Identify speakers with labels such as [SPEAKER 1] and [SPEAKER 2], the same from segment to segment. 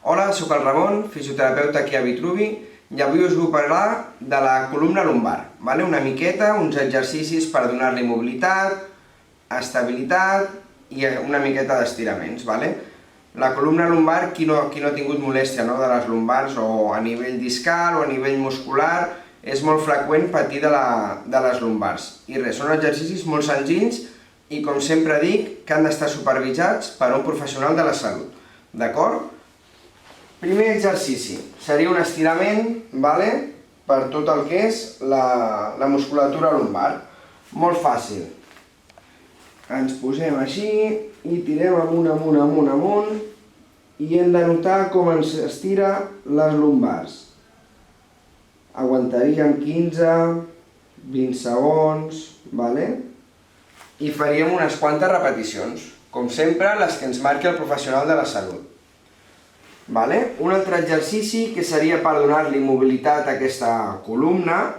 [SPEAKER 1] Hola, soc el Ramon, fisioterapeuta aquí a Vitruvi, i avui us vull parlar de la columna lumbar, una miqueta, uns exercicis per donar-li mobilitat, estabilitat i una miqueta d'estiraments. La columna lumbar, qui no ha tingut molèstia de les lumbars o a nivell discal o a nivell muscular, és molt freqüent patir de les lumbars. I res, són exercicis molt senzills i, com sempre dic, que han d'estar supervisats per un professional de la salut. D'acord? Primer exercici seria un estirament per tot el que és la musculatura lumbar. Molt fàcil. Ens posem així i tirem amunt i hem de notar com ens estira les lumbars. Aguantaríem 15-20 segons i faríem unes quantes repeticions, com sempre les que ens marqui el professional de la salut. Un altre exercici que seria per donar-li mobilitat a aquesta columna,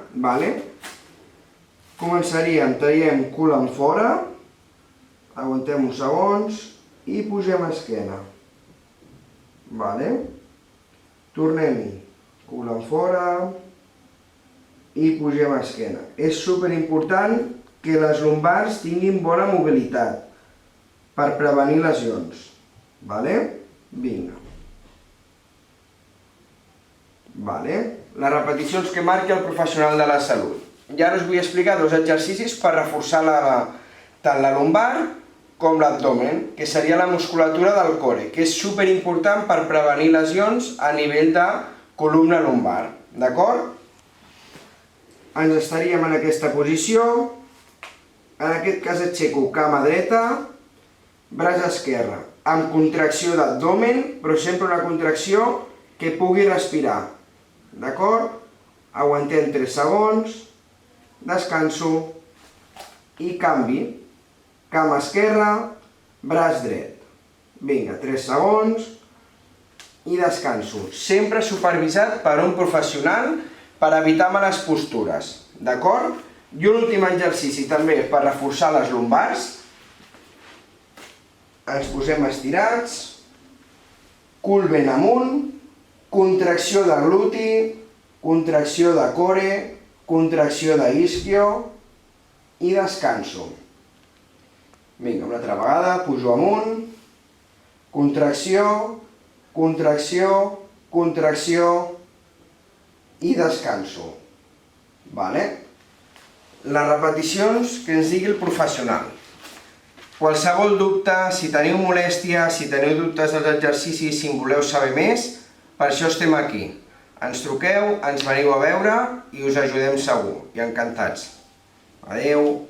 [SPEAKER 1] començaríem, traiem cul en fora, aguantem uns segons i pugem a esquena. Tornem-hi, cul en fora i pugem a esquena. És superimportant que les lumbars tinguin bona mobilitat per prevenir lesions. Vinga. Les repeticions que marqui el professional de la salut. I ara us vull explicar dos exercicis per reforçar tant la lumbar com l'abdomen, que seria la musculatura del core, que és superimportant per prevenir lesions a nivell de columna lumbar. D'acord? Ens estaríem en aquesta posició. En aquest cas aixeco cama dreta, braç esquerre, amb contracció d'abdomen, però sempre una contracció que pugui respirar. D'acord? Aguantem 3 segons, descanso i canvi. Cama esquerra, braç dret. Vinga, 3 segons i descanso. Sempre supervisat per un professional per evitar males postures. D'acord? I un últim exercici també per reforçar les lumbars. Ens posem estirats, cul ben amunt, contracció de gluti, contracció de core, contracció d'isquio i descanso. Vinga, una altra vegada, pujo amunt, contracció, contracció, contracció i descanso. Les repeticions que ens digui el professional. Qualsevol dubte, si teniu molèstia, si teniu dubtes dels exercicis, si en voleu saber més, per això estem aquí. Ens truqueu, ens veniu a veure i us ajudem segur. I encantats. Adeu.